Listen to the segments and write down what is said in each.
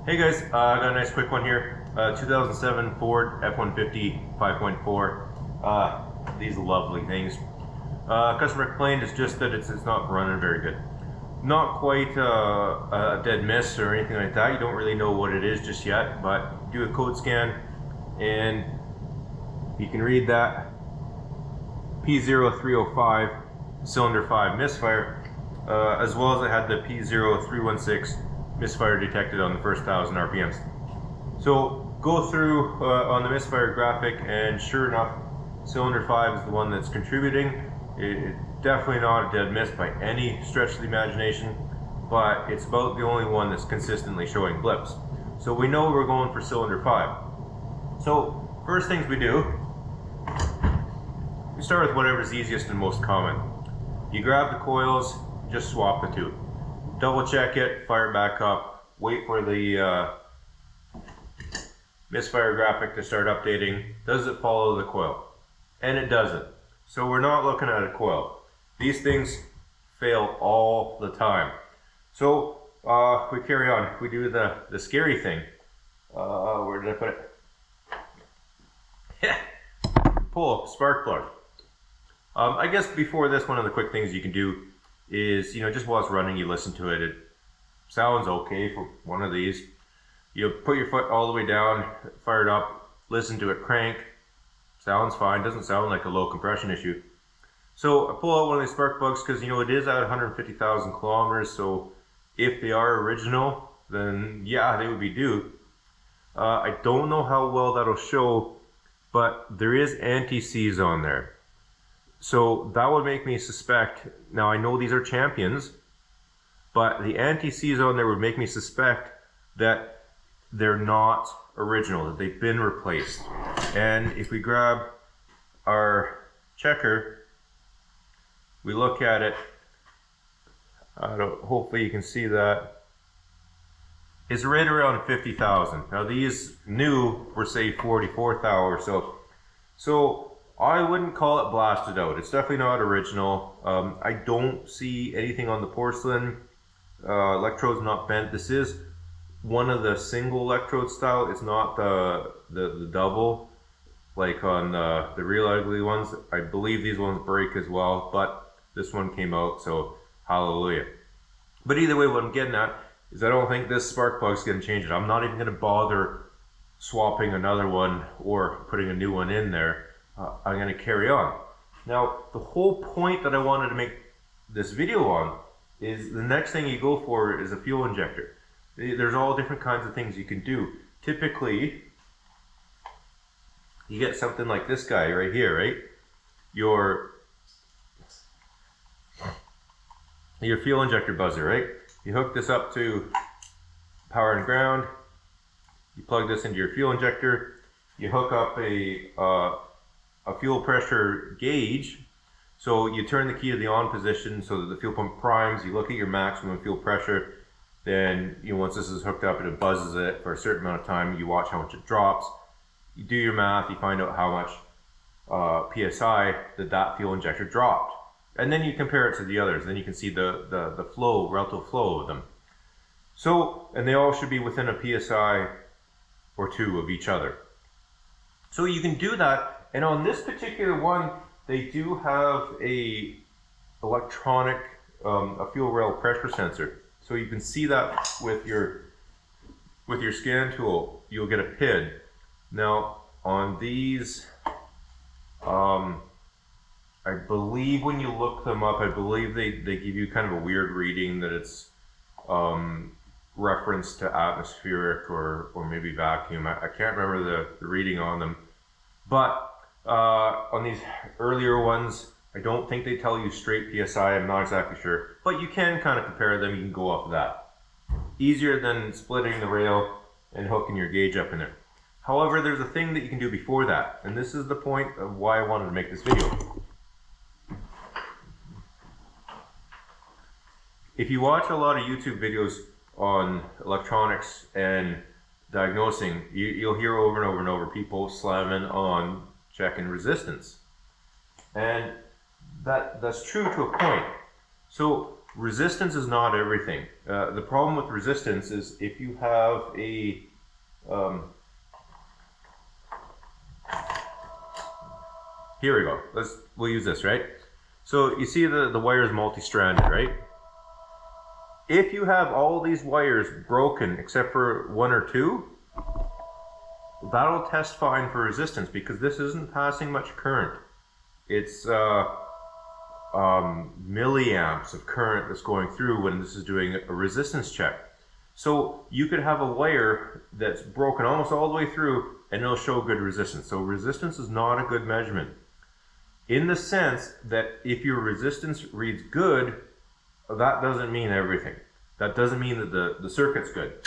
Hey guys, I got a nice quick one here. 2007 Ford F150 5.4. These lovely things. Customer complaint is just that it's not running very good. Not quite a dead miss or anything like that. You don't really know what it is just yet, but do a code scan and you can read that P0305 Cylinder 5 misfire, as well as it had the P0316 misfire detected on the first 1,000 RPMs. So go through on the misfire graphic, and sure enough, cylinder 5 is the one that's contributing. It's definitely not a dead miss by any stretch of the imagination, but it's about the only one that's consistently showing blips. So we know we're going for cylinder 5. So first things we do, we start with whatever's easiest and most common. You grab the coils, just swap the two. Double check it, fire it back up, wait for the misfire graphic to start updating. Does it follow the coil? And it doesn't. So we're not looking at a coil. These things fail all the time. So we carry on. We do the scary thing. Where did I put it? Yeah. Pull a spark plug. I guess before this, one of the quick things you can do is, just while it's running, you listen to it. It sounds okay for one of these. You put your foot all the way down, fire it up, listen to it crank. Sounds fine, doesn't sound like a low compression issue. So I pull out one of these spark plugs because it is at 150,000 kilometers. So if they are original, then yeah, they would be due. I don't know how well that'll show, but there is anti-seize on there. So that would make me suspect, now I know these are champions, but the anti-seize on there would make me suspect that they're not original, that they've been replaced. And if we grab our checker, we look at it, hopefully you can see that, it's right around 50,000. Now these new were say 44,000 or so. So I wouldn't call it blasted out. It's definitely not original. I don't see anything on the porcelain. Electrode's not bent. This is one of the single electrode style. It's not the double like on the real ugly ones. I believe these ones break as well, but this one came out, so hallelujah. But either way, what I'm getting at is I don't think this spark plug's going to change it. I'm not even going to bother swapping another one or putting a new one in there. I'm going to carry on. Now, the whole point that I wanted to make this video on is the next thing you go for is a fuel injector. There's all different kinds of things you can do. Typically, you get something like this guy right here, right? Your fuel injector buzzer, right? You hook this up to power and ground. You plug this into your fuel injector. You hook up a fuel pressure gauge. So you turn the key to the on position so that the fuel pump primes. You look at your maximum fuel pressure. Then once this is hooked up, it buzzes it for a certain amount of time. You watch how much it drops. You do your math. You find out how much PSI that fuel injector dropped. And then you compare it to the others. Then you can see the flow, relative flow of them. So, and they all should be within a PSI or two of each other. So you can do that. And on this particular one, they do have a electronic a fuel rail pressure sensor. So you can see that with your scan tool, you'll get a PID. Now on these, I believe when you look them up, I believe they give you kind of a weird reading that it's reference to atmospheric or maybe vacuum. I can't remember the reading on them, but on these earlier ones, I don't think they tell you straight PSI. I'm not exactly sure, but you can kind of compare them. You can go off of that. Easier than splitting the rail and hooking your gauge up in there. However, there's a thing that you can do before that, and this is the point of why I wanted to make this video. If you watch a lot of YouTube videos on electronics and diagnosing, you'll hear over and over and over people slamming on checking resistance. And that's true to a point. So resistance is not everything. The problem with resistance is if you have a here we go. We'll use this, right? So you see the wire is multi-stranded, right? If you have all these wires broken except for one or two, that'll test fine for resistance because this isn't passing much current. It's milliamps of current that's going through when this is doing a resistance check. So you could have a wire that's broken almost all the way through and it'll show good resistance. So resistance is not a good measurement in the sense that if your resistance reads good, that doesn't mean everything. That doesn't mean that the circuit's good.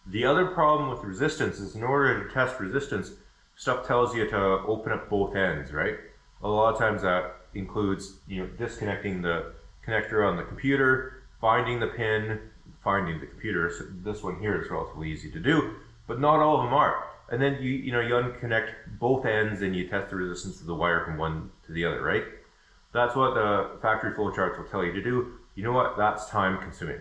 The other problem with resistance is in order to test resistance, stuff tells you to open up both ends, right? A lot of times that includes, disconnecting the connector on the computer, finding the pin, finding the computer. So this one here is relatively easy to do, but not all of them are. And then you unconnect both ends and you test the resistance of the wire from one to the other, right? That's what the factory flowcharts will tell you to do. You know what? That's time consuming.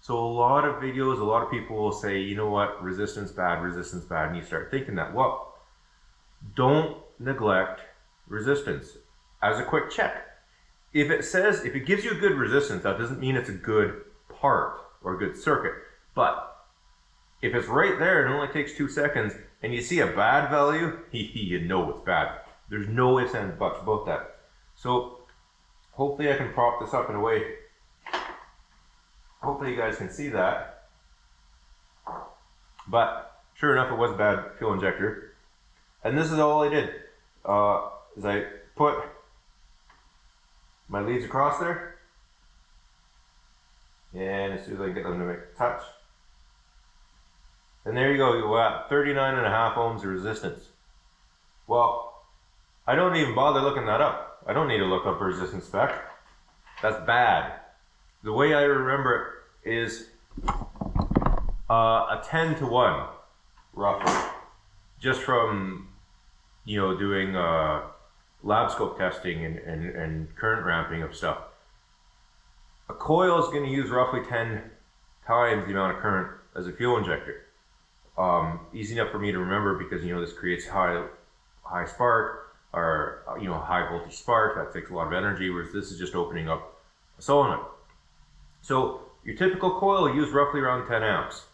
So a lot of videos, a lot of people will say, you know what, resistance bad, and you start thinking that. Well, don't neglect resistance as a quick check. If it gives you a good resistance, that doesn't mean it's a good part or a good circuit. But if it's right there and it only takes 2 seconds and you see a bad value, you know it's bad. There's no ifs, ands, buts about that. So hopefully I can prop this up in a way. Hopefully you guys can see that. But sure enough, it was a bad fuel injector. And this is all I did. Is I put my leads across there. And as soon as I get them to make a touch. And there you go, you're at 39.5 ohms of resistance. Well, I don't even bother looking that up. I don't need to look up a resistance spec. That's bad. The way I remember it is a 10 to 1, roughly. Just from, doing Labscope testing and current ramping of stuff. A coil is going to use roughly 10 times the amount of current as a fuel injector. Easy enough for me to remember because this creates high spark or high voltage spark. That takes a lot of energy, whereas this is just opening up a solenoid. So your typical coil will use roughly around 10 amps.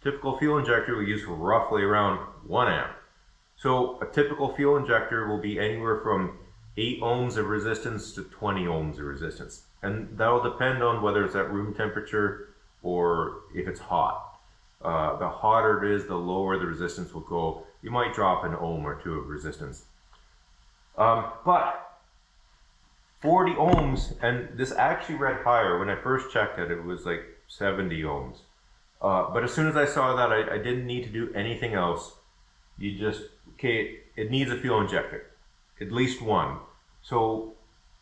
Typical fuel injector will use roughly around 1 amp. So a typical fuel injector will be anywhere from 8 ohms of resistance to 20 ohms of resistance. And that'll depend on whether it's at room temperature or if it's hot. The hotter it is, the lower the resistance will go. You might drop an ohm or two of resistance. But 40 ohms, and this actually read higher. When I first checked it, it was like 70 ohms. But as soon as I saw that, I didn't need to do anything else. It needs a fuel injector, at least one. So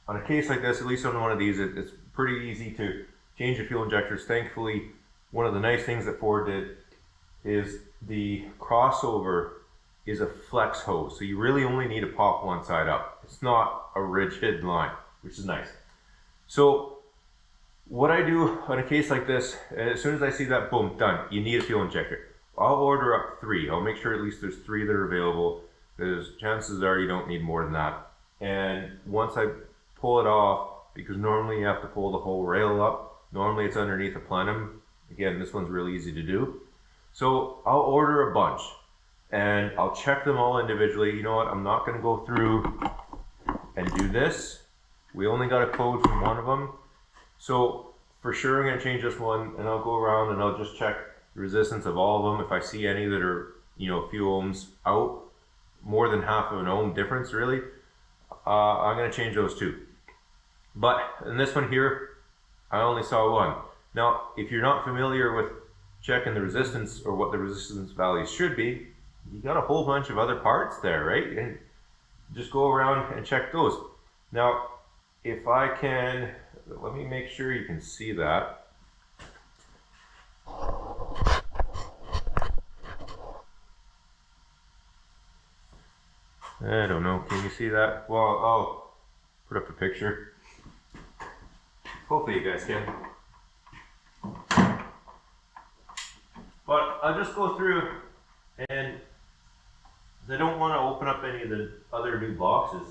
on a case like this, at least on one of these, it's pretty easy to change the fuel injectors. Thankfully, one of the nice things that Ford did is the crossover is a flex hose. So you really only need to pop one side up. It's not a rigid line, which is nice. So what I do on a case like this, as soon as I see that, boom, done, you need a fuel injector. I'll order up 3. I'll make sure at least there's 3 that are available, because chances are you don't need more than that. And once I pull it off, because normally you have to pull the whole rail up, normally it's underneath a plenum. Again, this one's really easy to do. So I'll order a bunch and I'll check them all individually. You know what, I'm not going to go through and do this. We only got a code from one of them. So for sure I'm going to change this one, and I'll go around and I'll just check the resistance of all of them. If I see any that are, a few ohms out, more than half of an ohm difference really, I'm going to change those too. But in this one here, I only saw one. Now, if you're not familiar with checking the resistance or what the resistance values should be, you got a whole bunch of other parts there, right? And just go around and check those. Now, if I can, let me make sure you can see that. I don't know, can you see that? Well, I'll put up a picture. Hopefully you guys can. But I'll just go through, and I don't want to open up any of the other new boxes.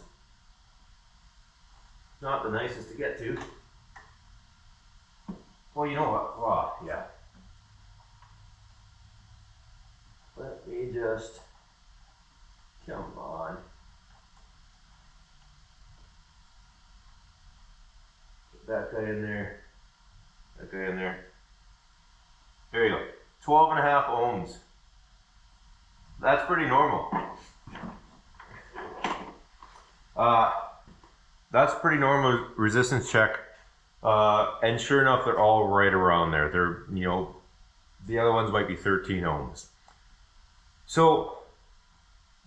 Not the nicest to get to. Well, you know what? Wow, yeah. Let me just, come on. Get that guy in there. That guy in there. There you go. 12.5 ohms. That's pretty normal. That's pretty normal resistance check. And sure enough, they're all right around there. They're, you know, the other ones might be 13 ohms. So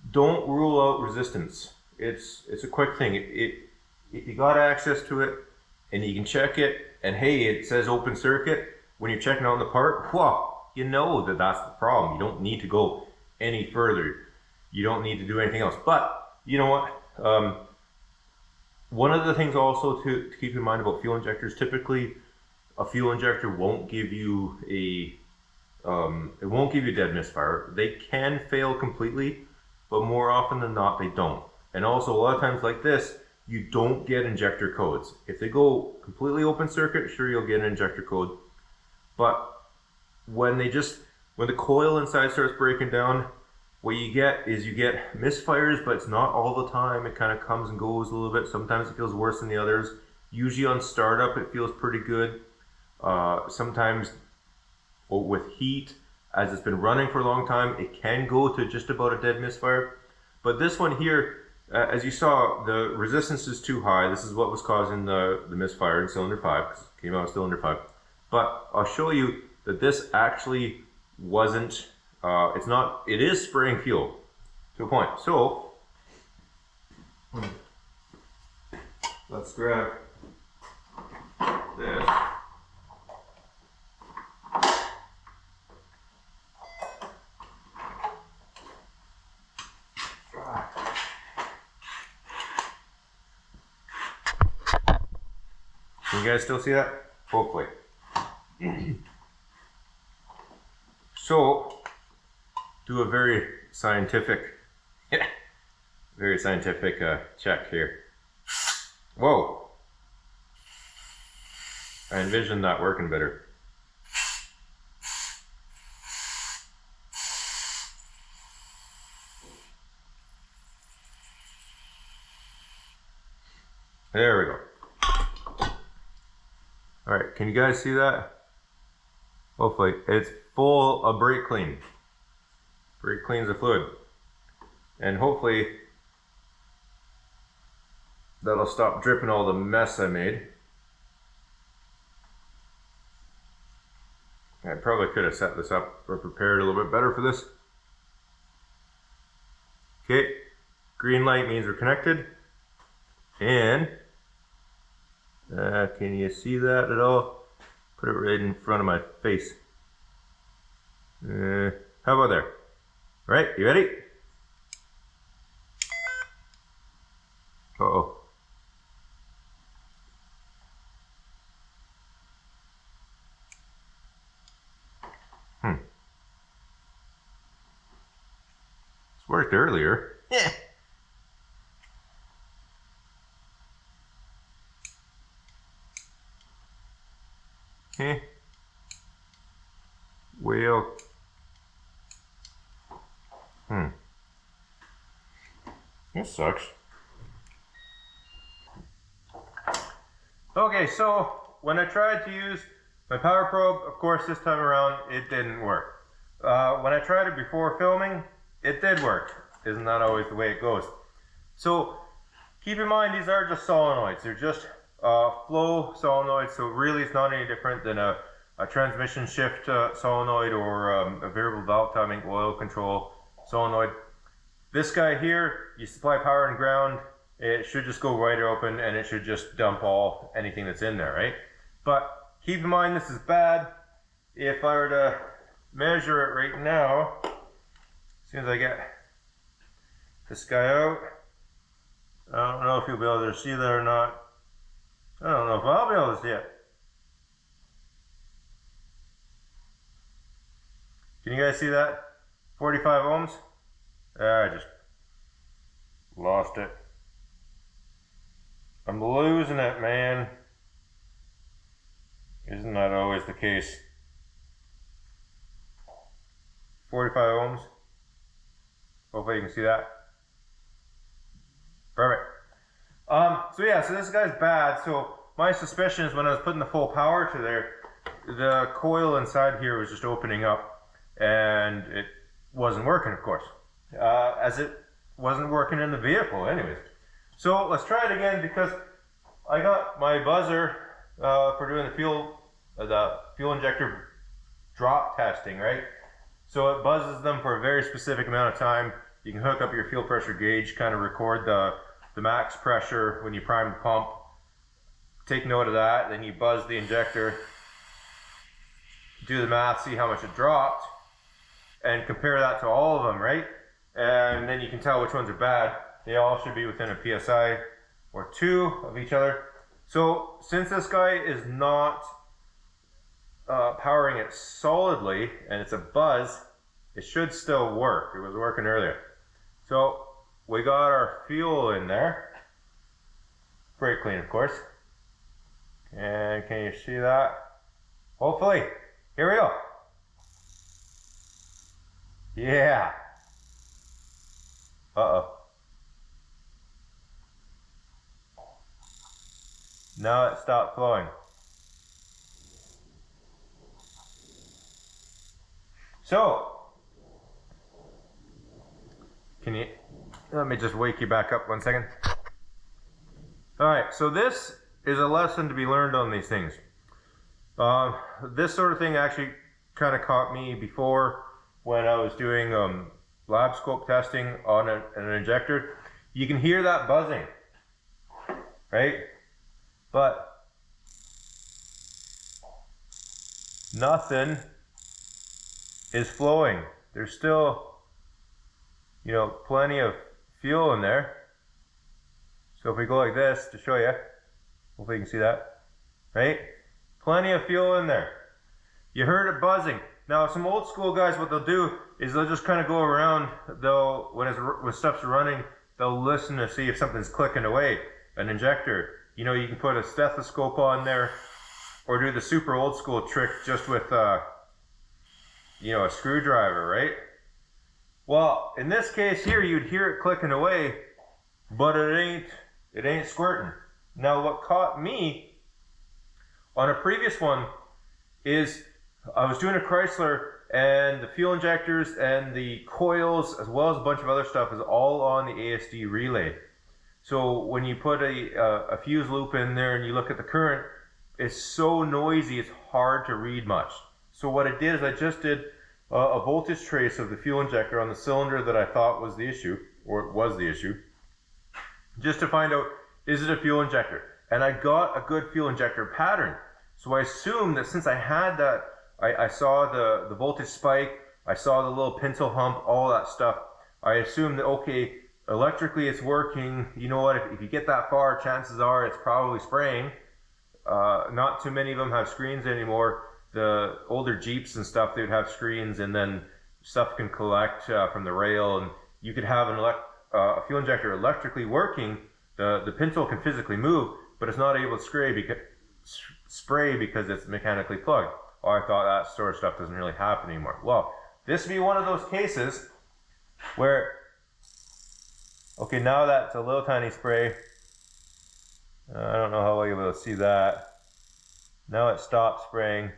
don't rule out resistance. It's a quick thing. If you got access to it and you can check it, and hey, it says open circuit when you're checking out the part, well, you know that that's the problem. You don't need to go any further. You don't need to do anything else. But you know what? One of the things also to keep in mind about fuel injectors, typically a fuel injector won't give you it won't give you a dead misfire. They can fail completely, but more often than not, they don't. And also a lot of times like this, you don't get injector codes. If they go completely open circuit, sure, you'll get an injector code. But when the coil inside starts breaking down, what you get is you get misfires, but it's not all the time. It kind of comes and goes a little bit. Sometimes it feels worse than the others. Usually on startup, it feels pretty good. Sometimes with heat, as it's been running for a long time, it can go to just about a dead misfire. But this one here, as you saw, the resistance is too high. This is what was causing the misfire in cylinder 5, because it came out of cylinder 5. But I'll show you that this actually wasn't, it is spraying fuel to a point. So, let's grab this. Can you guys still see that? Hopefully. So, do a very scientific check here. Whoa! I envisioned that working better. There we go. Alright, can you guys see that? Hopefully, it's full of brake clean. Brake cleans the fluid. And hopefully, that'll stop dripping all the mess I made. I probably could have set this up or prepared a little bit better for this. Okay, green light means we're connected. And can you see that at all? Put it right in front of my face. How about there? All right, you ready? Uh-oh. It's worked earlier. Yeah. Okay. Well. This sucks. Okay, so when I tried to use my power probe, of course this time around it didn't work. When I tried it before filming, it did work. Isn't that always the way it goes? So keep in mind these are just solenoids. They're just flow solenoids, so really it's not any different than a transmission shift solenoid or a variable valve timing oil control solenoid. This guy here, you supply power and ground, it should just go right open and it should just dump anything that's in there, right? But keep in mind this is bad. If I were to measure it right now, as soon as I get this guy out, I don't know if you'll be able to see that or not. I don't know if I'll be able to see it. Can you guys see that? 45 ohms. I just lost it. I'm losing it, man. Isn't that always the case? 45 ohms. Hopefully you can see that. Perfect. So yeah, so this guy's bad. So my suspicion is when I was putting the full power to there, the coil inside here was just opening up and it wasn't working, of course. As it wasn't working in the vehicle anyways. So let's try it again, because I got my buzzer for doing the fuel injector drop testing, right? So it buzzes them for a very specific amount of time. You can hook up your fuel pressure gauge, kind of record the max pressure when you prime the pump. Take note of that, then you buzz the injector, do the math, see how much it dropped, and compare that to all of them, right? And then you can tell which ones are bad. They all should be within a PSI or 2 of each other. So since this guy is not powering it solidly and it's a buzz, it should still work. It was working earlier. So we got our fuel in there. Brake clean, of course. And can you see that? Hopefully. Here we go. Yeah. Uh-oh. Now it stopped flowing. So, let me just wake you back up 1 second. Alright, so this is a lesson to be learned on these things. This sort of thing actually kind of caught me before when I was doing Labscope testing on an injector. You can hear that buzzing, right? But nothing is flowing. There's still, plenty of fuel in there. So if we go like this to show you, hopefully you can see that, right? Plenty of fuel in there. You heard it buzzing. Now some old school guys, what they'll do is they'll just kind of go around, when stuff's running, they'll listen to see if something's clicking away, an injector. You can put a stethoscope on there, or do the super old school trick just with a screwdriver, right? Well, in this case here, you'd hear it clicking away, but it ain't squirting. Now what caught me on a previous one is I was doing a Chrysler, and the fuel injectors and the coils, as well as a bunch of other stuff, is all on the ASD relay. So when you put a fuse loop in there and you look at the current, it's so noisy it's hard to read much. So what I did is I just did a voltage trace of the fuel injector on the cylinder that I thought was the issue, or it was the issue, just to find out, is it a fuel injector? And I got a good fuel injector pattern. So I assumed that since I had that, I saw the voltage spike, I saw the little pintle hump, all that stuff. I assumed that, okay, electrically it's working. You know what, if you get that far, chances are it's probably spraying. Not too many of them have screens anymore. The older Jeeps and stuff, they would have screens, and then stuff can collect from the rail, and you could have a fuel injector electrically working. The pintle can physically move, but it's not able to spray because it's mechanically plugged. Oh, I thought that sort of stuff doesn't really happen anymore. Well, this would be one of those cases where, okay, now that's a little tiny spray. I don't know how well you'll be able to see that. Now it stopped spraying.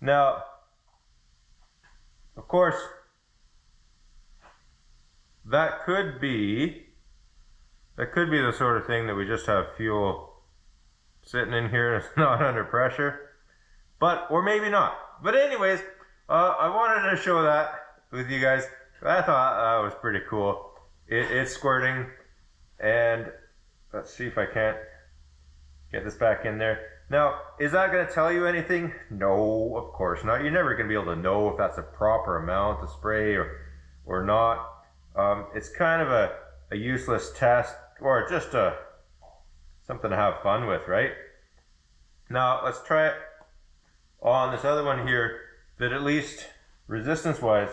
Now, of course, that could be the sort of thing that we just have fuel sitting in here and it's not under pressure, or maybe not. But anyways, I wanted to show that with you guys. I thought that was pretty cool. It's squirting, and let's see if I can't get this back in there. Now, is that going to tell you anything? No, of course not. You're never going to be able to know if that's a proper amount to spray or not. It's kind of a useless test, or just something to have fun with, right? Now let's try it on this other one here that at least resistance wise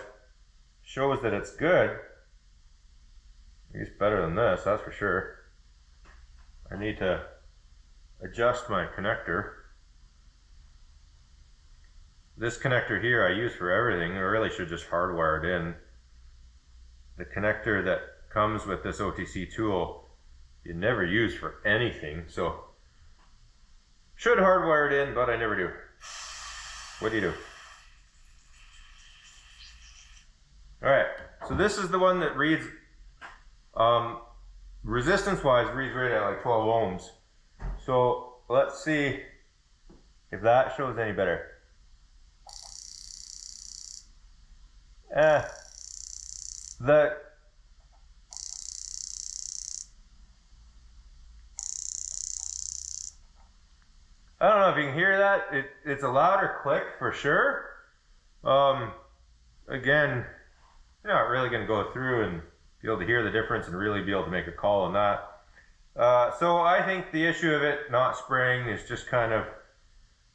shows that it's good. At least better than this, that's for sure. I need to adjust my connector. This connector here I use for everything. I really should just hardwire it in. The connector that comes with this OTC tool you never use for anything, so should hardwire it in, but I never do. What do you do? Alright, so this is the one that reads, resistance wise, reads right at like 12 ohms. So let's see if that shows any better. I don't know if you can hear that. It's a louder click for sure. Again, you're not really going to go through and be able to hear the difference and really be able to make a call on that. So I think the issue of it not spraying is just kind of,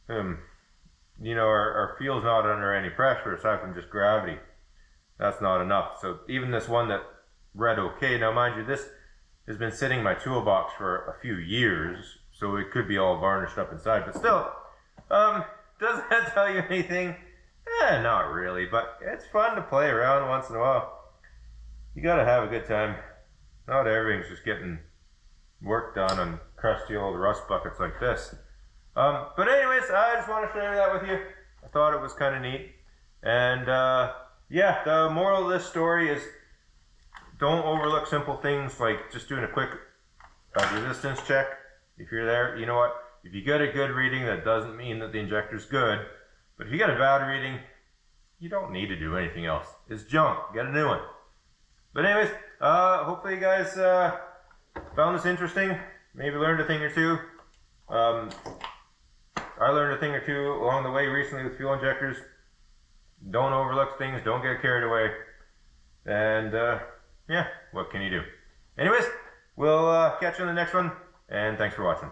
you know, our field's not under any pressure aside from just gravity. That's not enough. So even this one that read okay, now mind you, this has been sitting in my toolbox for a few years, so it could be all varnished up inside, but still, does that tell you anything? Not really, but it's fun to play around once in a while. You gotta have a good time. Not everything's just getting work done on crusty old rust buckets like this. But anyways, I just want to share that with you. I thought it was kind of neat. And yeah, the moral of this story is don't overlook simple things like just doing a quick resistance check. If you're there, you know what? If you get a good reading, that doesn't mean that the injector's good. But if you get a bad reading, you don't need to do anything else. It's junk. Get a new one. But anyways, hopefully you guys found this interesting. Maybe learned a thing or two. I learned a thing or two along the way recently with fuel injectors. Don't overlook things. Don't get carried away. And yeah, what can you do? Anyways, we'll catch you in the next one. And thanks for watching.